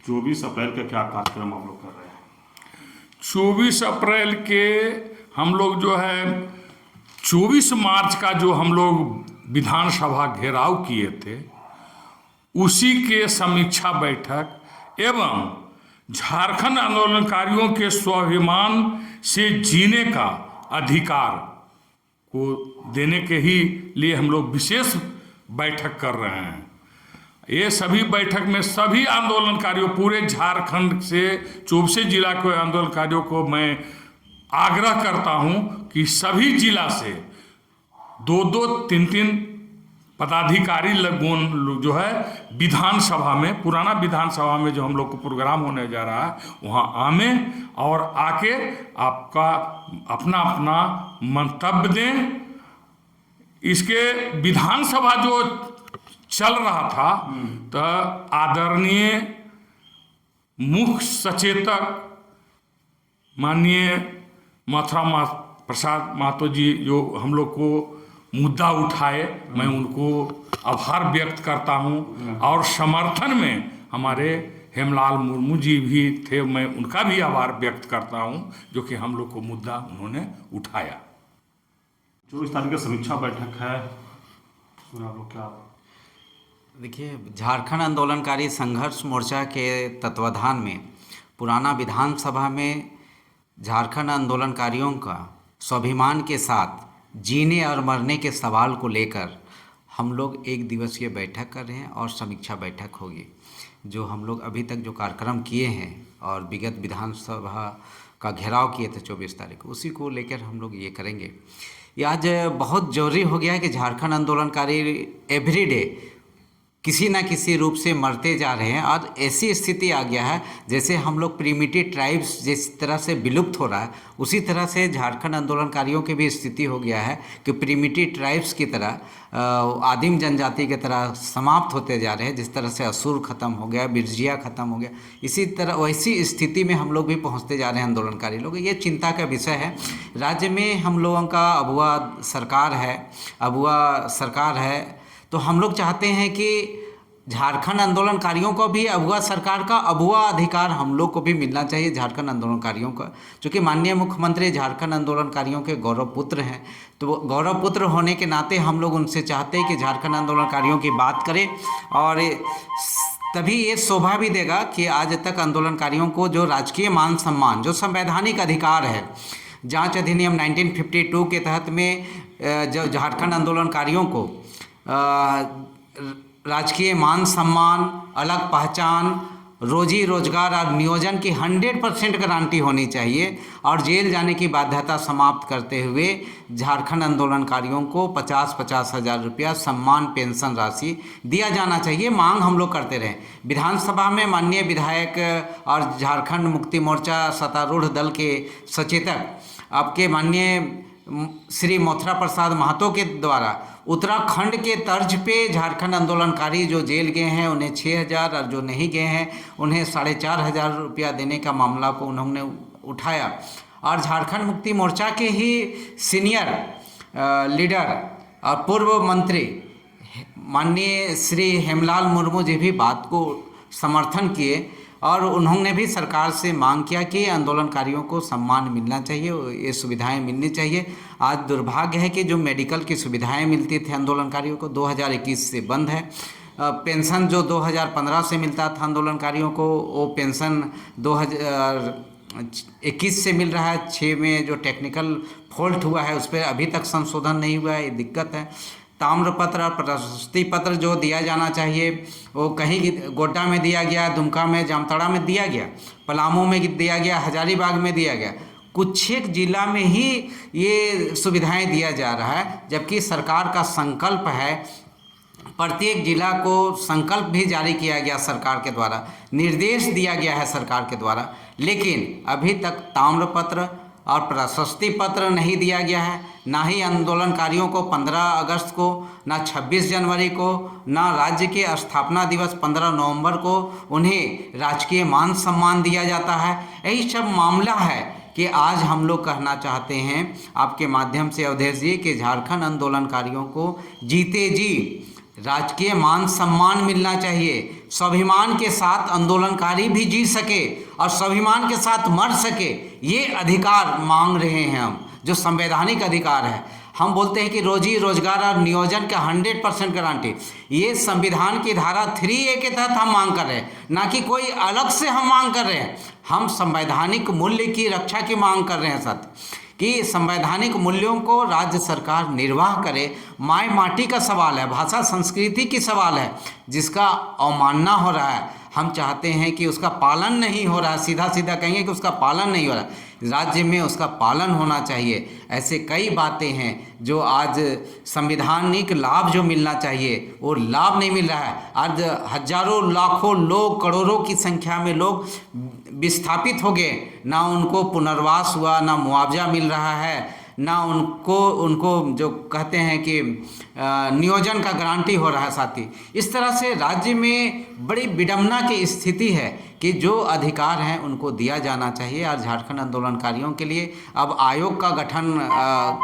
24 अप्रैल का क्या कार्यक्रम आप लोग कर रहे हैं? 24 अप्रैल के हम लोग जो है 24 मार्च का जो हम लोग विधानसभा घेराव किए थे उसी के समीक्षा बैठक एवं झारखंड आंदोलनकारियों के स्वाभिमान से जीने का अधिकार को देने के ही लिए हम लोग विशेष बैठक कर रहे हैं। ये सभी बैठक में सभी आंदोलनकारियों पूरे झारखंड से 24 जिला के आंदोलनकारियों को मैं आग्रह करता हूं कि सभी जिला से 2-2, 3-3 पदाधिकारी लोग जो है विधानसभा में, पुराना विधानसभा में जो हम लोग को प्रोग्राम होने जा रहा है वहाँ आमे और आके आपका अपना अपना मंतव्य दें। इसके विधानसभा जो चल रहा था तो आदरणीय मुख्य सचेतक माननीय मथुरा प्रसाद महतो जी जो हम लोग को मुद्दा उठाए, मैं उनको आभार व्यक्त करता हूं और समर्थन में हमारे हेमलाल मुर्मू जी भी थे, मैं उनका भी आभार व्यक्त करता हूं जो कि हम लोग को मुद्दा उन्होंने उठाया। 24 तारीख की समीक्षा बैठक है, उसमें आप लोग क्या? देखिए, झारखंड आंदोलनकारी संघर्ष मोर्चा के तत्वाधान में पुराना विधानसभा में झारखंड आंदोलनकारियों का स्वाभिमान के साथ जीने और मरने के सवाल को लेकर हम लोग 1 दिवसीय बैठक कर रहे हैं और समीक्षा बैठक होगी। जो हम लोग अभी तक जो कार्यक्रम किए हैं और विगत विधानसभा का घेराव किए थे 24 तारीख को, उसी को लेकर हम लोग ये करेंगे। ये आज बहुत ज़रूरी हो गया है कि झारखंड आंदोलनकारी एवरीडे किसी न किसी रूप से मरते जा रहे हैं और ऐसी स्थिति आ गया है जैसे हम लोग प्रिमिटिव ट्राइब्स जिस तरह से विलुप्त हो रहा है, उसी तरह से झारखंड आंदोलनकारियों की भी स्थिति हो गया है कि प्रिमिटिव ट्राइब्स की तरह आदिम जनजाति की तरह समाप्त होते जा रहे हैं। जिस तरह से असुर ख़त्म हो गया, बिरजिया ख़त्म हो गया, इसी तरह वैसी स्थिति में हम लोग भी पहुँचते जा रहे हैं आंदोलनकारी लोग। ये चिंता का विषय है। राज्य में हम लोगों का अगुआ सरकार है, तो हम लोग चाहते हैं कि झारखंड आंदोलनकारियों को भी अगुआ सरकार का अगुआ अधिकार हम लोग को भी मिलना चाहिए। झारखंड आंदोलनकारियों का, चूँकि माननीय मुख्यमंत्री झारखंड आंदोलनकारियों के गौरव पुत्र हैं, तो गौरव पुत्र होने के नाते हम लोग उनसे चाहते हैं कि झारखंड आंदोलनकारियों की बात करें और तभी ये शोभा भी देगा कि आज तक आंदोलनकारियों को जो राजकीय मान सम्मान, जो संवैधानिक अधिकार है, जांच अधिनियम 1952 के तहत में जो झारखंड आंदोलनकारियों को राजकीय मान सम्मान, अलग पहचान, रोजी रोजगार और नियोजन की 100% गारंटी होनी चाहिए और जेल जाने की बाध्यता समाप्त करते हुए झारखंड आंदोलनकारियों को 50-50 हज़ार रुपया सम्मान पेंशन राशि दिया जाना चाहिए। मांग हम लोग करते रहे। विधानसभा में माननीय विधायक और झारखंड मुक्ति मोर्चा सत्तारूढ़ दल के सचेतक आपके माननीय श्री मथुरा प्रसाद महतो के द्वारा उत्तराखंड के तर्ज पे झारखंड आंदोलनकारी जो जेल गए हैं उन्हें 6,000 और जो नहीं गए हैं उन्हें 4,500 रुपया देने का मामला को उन्होंने उठाया। और झारखंड मुक्ति मोर्चा के ही सीनियर लीडर और पूर्व मंत्री माननीय श्री हेमलाल मुर्मू जी भी बात को समर्थन किए और उन्होंने भी सरकार से मांग किया कि आंदोलनकारियों को सम्मान मिलना चाहिए, ये सुविधाएं मिलनी चाहिए। आज दुर्भाग्य है कि जो मेडिकल की सुविधाएं मिलती थी आंदोलनकारियों को 2021 से बंद है। पेंशन जो 2015 से मिलता था आंदोलनकारियों को, वो पेंशन 2021 से मिल रहा है। 6 में जो टेक्निकल फॉल्ट हुआ है उस पर अभी तक संशोधन नहीं हुआ है, ये दिक्कत है। ताम्रपत्र और प्रशस्ति पत्र जो दिया जाना चाहिए वो कहीं गोड्डा में दिया गया, दुमका में, जामताड़ा में दिया गया, पलामू में दिया गया, हजारीबाग में दिया गया, कुछ एक जिला में ही ये सुविधाएं दिया जा रहा है। जबकि सरकार का संकल्प है, प्रत्येक जिला को संकल्प भी जारी किया गया सरकार के द्वारा, निर्देश दिया गया है सरकार के द्वारा, लेकिन अभी तक ताम्रपत्र और प्रशस्ति पत्र नहीं दिया गया है। ना ही आंदोलनकारियों को 15 अगस्त को, ना 26 जनवरी को, ना राज्य के स्थापना दिवस 15 नवंबर को उन्हें राजकीय मान सम्मान दिया जाता है। यही सब मामला है कि आज हम लोग कहना चाहते हैं आपके माध्यम से अवधेश जी कि झारखंड आंदोलनकारियों को जीते जी राजकीय मान सम्मान मिलना चाहिए, स्वाभिमान के साथ आंदोलनकारी भी जी सके और स्वाभिमान के साथ मर सके, ये अधिकार मांग रहे हैं हम, जो संवैधानिक अधिकार है। हम बोलते हैं कि रोजी रोजगार और नियोजन का 100% गारंटी, ये संविधान की धारा 3A के तहत हम मांग कर रहे हैं, ना कि कोई अलग से हम मांग कर रहे हैं। हम संवैधानिक मूल्य की रक्षा की मांग कर रहे हैं साथ, कि संवैधानिक मूल्यों को राज्य सरकार निर्वाह करे। माय माटी का सवाल है, भाषा संस्कृति की सवाल है, जिसका अवमानना हो रहा है। हम चाहते हैं कि उसका पालन नहीं हो रहा है, सीधा सीधा कहेंगे कि उसका पालन नहीं हो रहा है, राज्य में उसका पालन होना चाहिए। ऐसे कई बातें हैं जो आज संवैधानिक लाभ जो मिलना चाहिए वो लाभ नहीं मिल रहा है। आज हजारों लाखों लोग, करोड़ों की संख्या में लोग विस्थापित हो गए, ना उनको पुनर्वास हुआ, ना मुआवजा मिल रहा है, ना उनको जो कहते हैं कि नियोजन का गारंटी हो रहा है साथी। इस तरह से राज्य में बड़ी विडंबना की स्थिति है कि जो अधिकार हैं उनको दिया जाना चाहिए। और झारखंड आंदोलनकारियों के लिए अब आयोग का गठन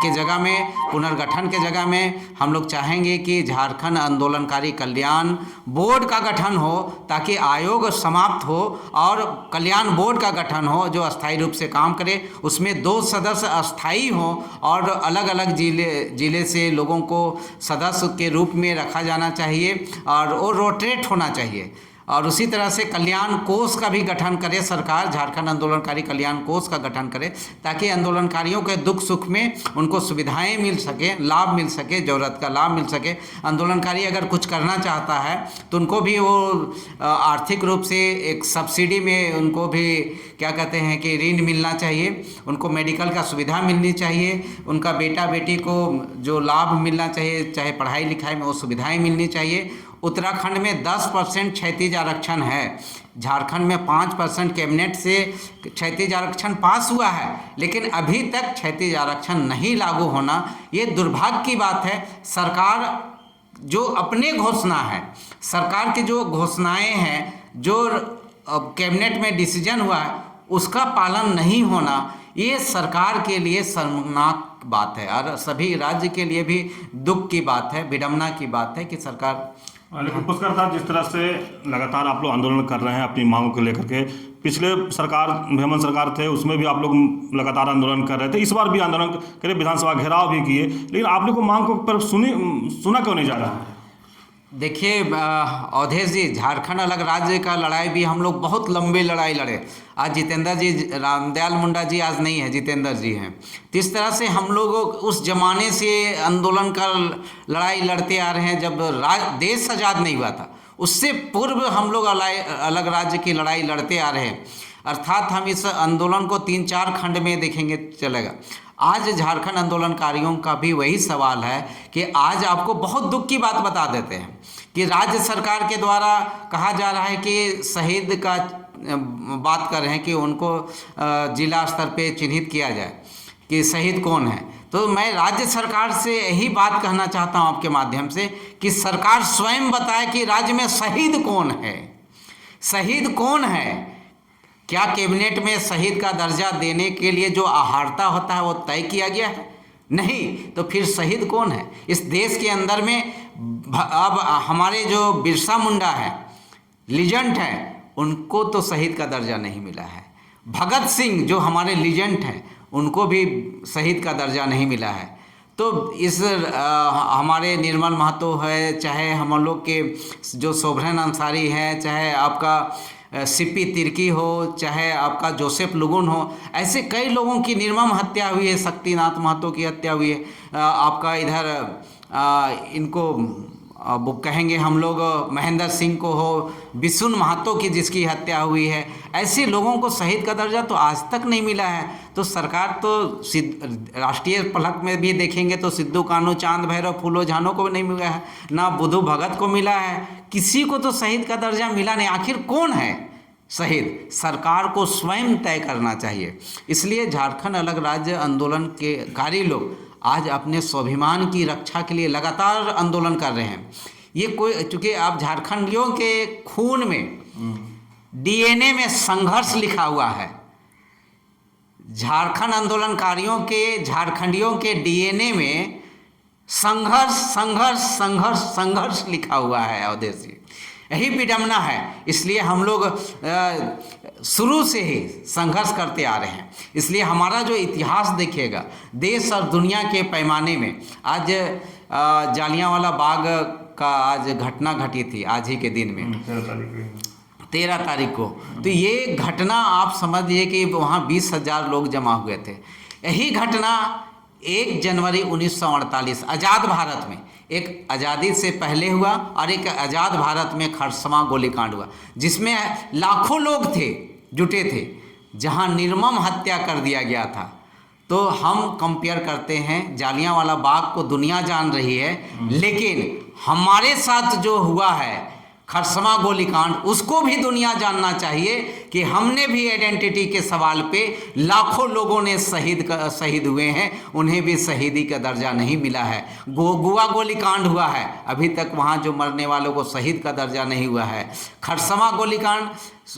के जगह में, पुनर्गठन के जगह में हम लोग चाहेंगे कि झारखंड आंदोलनकारी कल्याण बोर्ड का गठन हो, ताकि आयोग समाप्त हो और कल्याण बोर्ड का गठन हो जो अस्थायी रूप से काम करे। उसमें 2 सदस्य अस्थायी हों और अलग अलग जिले से लोगों को सदस्य के रूप में रखा जाना चाहिए और वो रोटेट होना चाहिए। और उसी तरह से कल्याण कोष का भी गठन करे सरकार, झारखंड आंदोलनकारी कल्याण कोष का गठन करे, ताकि आंदोलनकारियों के दुख सुख में उनको सुविधाएं मिल सके, लाभ मिल सके, ज़रूरत का लाभ मिल सके। आंदोलनकारी अगर कुछ करना चाहता है तो उनको भी वो आर्थिक रूप से एक सब्सिडी में उनको भी क्या कहते हैं कि ऋण मिलना चाहिए, उनको मेडिकल का सुविधा मिलनी चाहिए, उनका बेटा बेटी को जो लाभ मिलना चाहिए, चाहे पढ़ाई लिखाई में वो सुविधाएँ मिलनी चाहिए। उत्तराखंड में 10% क्षैतिज आरक्षण है, झारखंड में 5% कैबिनेट से क्षैतिज आरक्षण पास हुआ है, लेकिन अभी तक क्षैतिज आरक्षण नहीं लागू होना ये दुर्भाग्य की बात है। सरकार जो अपने घोषणा है, सरकार की जो घोषणाएं हैं, जो कैबिनेट में डिसीजन हुआ है, उसका पालन नहीं होना ये सरकार के लिए शर्मनाक बात है और सभी राज्य के लिए भी दुख की बात है, विडंबना की बात है कि सरकार। लेकिन पुष्कर साहब, जिस तरह से लगातार आप लोग आंदोलन कर रहे हैं अपनी मांगों को लेकर के, पिछले सरकार हेमंत सरकार थे उसमें भी आप लोग लगातार आंदोलन कर रहे थे, इस बार भी आंदोलन करे, विधानसभा घेराव भी किए, लेकिन आप लोग को मांग को पर सुना क्यों नहीं जा रहा है? देखिए अवधेश जी, झारखंड अलग राज्य का लड़ाई भी हम लोग बहुत लंबी लड़ाई लड़े। आज जितेंद्र जी, रामदयाल मुंडा जी आज नहीं है, जितेंद्र जी हैं। तो इस तरह से हम लोग उस जमाने से आंदोलन का लड़ाई लड़ते आ रहे हैं, जब देश आज़ाद नहीं हुआ था, उससे पूर्व हम लोग अलग राज्य की लड़ाई लड़ते आ रहे हैं। अर्थात हम इस आंदोलन को 3-4 खंड में देखेंगे चलेगा। आज झारखंड आंदोलनकारियों का भी वही सवाल है कि आज आपको बहुत दुख की बात बता देते हैं कि राज्य सरकार के द्वारा कहा जा रहा है कि शहीद का बात कर रहे हैं कि उनको जिला स्तर पे चिन्हित किया जाए कि शहीद कौन है। तो मैं राज्य सरकार से यही बात कहना चाहता हूँ आपके माध्यम से कि सरकार स्वयं बताए कि राज्य में शहीद कौन है, शहीद कौन है। क्या कैबिनेट में शहीद का दर्जा देने के लिए जो आहारता होता है वो तय किया गया है? नहीं, तो फिर शहीद कौन है इस देश के अंदर में? अब हमारे जो बिरसा मुंडा है, लीजेंड हैं, उनको तो शहीद का दर्जा नहीं मिला है। भगत सिंह जो हमारे लीजेंड हैं, उनको भी शहीद का दर्जा नहीं मिला है। तो इस हमारे निर्मल महतो है, चाहे हम लोग के जो शोभन अंसारी हैं, चाहे आपका सीपी तिर्की हो, चाहे आपका जोसेफ लुगुन हो, ऐसे कई लोगों की निर्मम हत्या हुई है। शक्तिनाथ महतो की हत्या हुई है, आपका इधर इनको वो कहेंगे हम लोग महेंद्र सिंह को हो, बिशुन महतो की जिसकी हत्या हुई है, ऐसे लोगों को शहीद का दर्जा तो आज तक नहीं मिला है। तो सरकार तो राष्ट्रीय फलक में भी देखेंगे तो सिद्धू कान्हू, चांद भैरव, फूलो झानो को नहीं मिला है, ना बुद्धू भगत को मिला है, किसी को तो शहीद का दर्जा मिला नहीं। आखिर कौन है शहीद? सरकार को स्वयं तय करना चाहिए। इसलिए झारखंड अलग राज्य आंदोलन के कारी लोग आज अपने स्वाभिमान की रक्षा के लिए लगातार आंदोलन कर रहे हैं। ये कोई, चूँकि आप झारखंडियों के खून में, डीएनए में संघर्ष लिखा हुआ है। झारखंड आंदोलनकारियों के, झारखंडियों के डीएनए में संघर्ष संघर्ष संघर्ष संघर्ष लिखा हुआ है अवधेश जी। यही विडंबना है। इसलिए हम लोग शुरू से ही संघर्ष करते आ रहे हैं। इसलिए हमारा जो इतिहास देखिएगा देश और दुनिया के पैमाने में, आज जालियांवाला बाग का आज घटना घटी थी, आज ही के दिन में 13 तारीख को। तो ये घटना आप समझिए कि वहाँ 20,000 लोग जमा हुए थे। यही घटना 1 जनवरी 1948 आज़ाद भारत में, एक आज़ादी से पहले हुआ और एक आज़ाद भारत में खरसवां गोलीकांड हुआ, जिसमें लाखों लोग थे, जुटे थे, जहां निर्मम हत्या कर दिया गया था। तो हम कंपेयर करते हैं, जालियांवाला बाग को दुनिया जान रही है, लेकिन हमारे साथ जो हुआ है खरसवां गोलीकांड, उसको भी दुनिया जानना चाहिए कि हमने भी आइडेंटिटी के सवाल पे लाखों लोगों ने शहीद हुए हैं, उन्हें भी शहीदी का दर्जा नहीं मिला है। गोवा गोलीकांड हुआ है, अभी तक वहाँ जो मरने वालों को शहीद का दर्जा नहीं हुआ है। खरसवां गोलीकांड,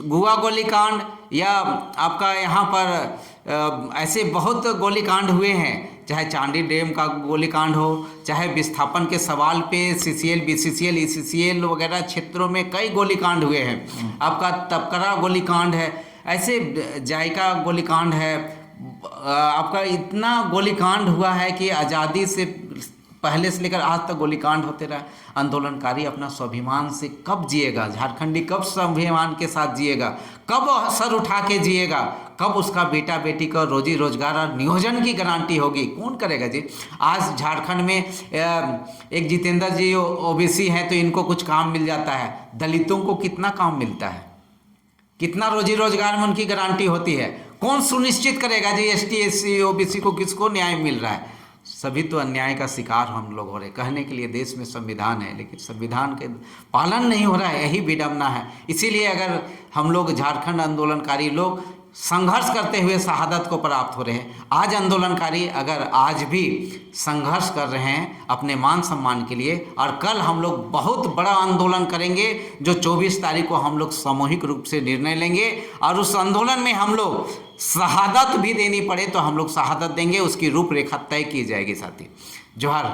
गोवा गोलीकांड, या आपका यहाँ पर ऐसे बहुत गोलीकांड हुए हैं, चाहे चांदी डैम का गोलीकांड हो, चाहे विस्थापन के सवाल पे CCL, BCCL, ECCL वगैरह क्षेत्रों में कई गोलीकांड हुए हैं। आपका तपकरा गोलीकांड है, ऐसे जायका गोलीकांड है, आपका इतना गोलीकांड हुआ है कि आज़ादी से पहले से लेकर आज तक गोलीकांड होते रहे। आंदोलनकारी अपना स्वाभिमान से कब जिएगा? झारखंडी कब स्वाभिमान के साथ जिएगा? कब सर उठा के जिएगा? कब उसका बेटा बेटी का रोजी रोजगार और नियोजन की गारंटी होगी? कौन करेगा जी? आज झारखंड में एक जितेंद्र जी OBC हैं तो इनको कुछ काम मिल जाता है, दलितों को कितना काम मिलता है? कितना रोजी रोजगार में उनकी गारंटी होती है? कौन सुनिश्चित करेगा जी ST SC OBC को किसको न्याय मिल रहा है? सभी तो अन्याय का शिकार हम लोग हो रहे। कहने के लिए देश में संविधान है, लेकिन संविधान के पालन नहीं हो रहा है, यही विडंबना है। इसीलिए अगर हम लोग झारखंड आंदोलनकारी लोग संघर्ष करते हुए शहादत को प्राप्त हो रहे हैं, आज आंदोलनकारी अगर आज भी संघर्ष कर रहे हैं अपने मान सम्मान के लिए, और कल हम लोग बहुत बड़ा आंदोलन करेंगे जो 24 तारीख को हम लोग सामूहिक रूप से निर्णय लेंगे, और उस आंदोलन में हम लोग शहादत भी देनी पड़े तो हम लोग शहादत देंगे, उसकी रूपरेखा तय की जाएगी। साथी जोहार।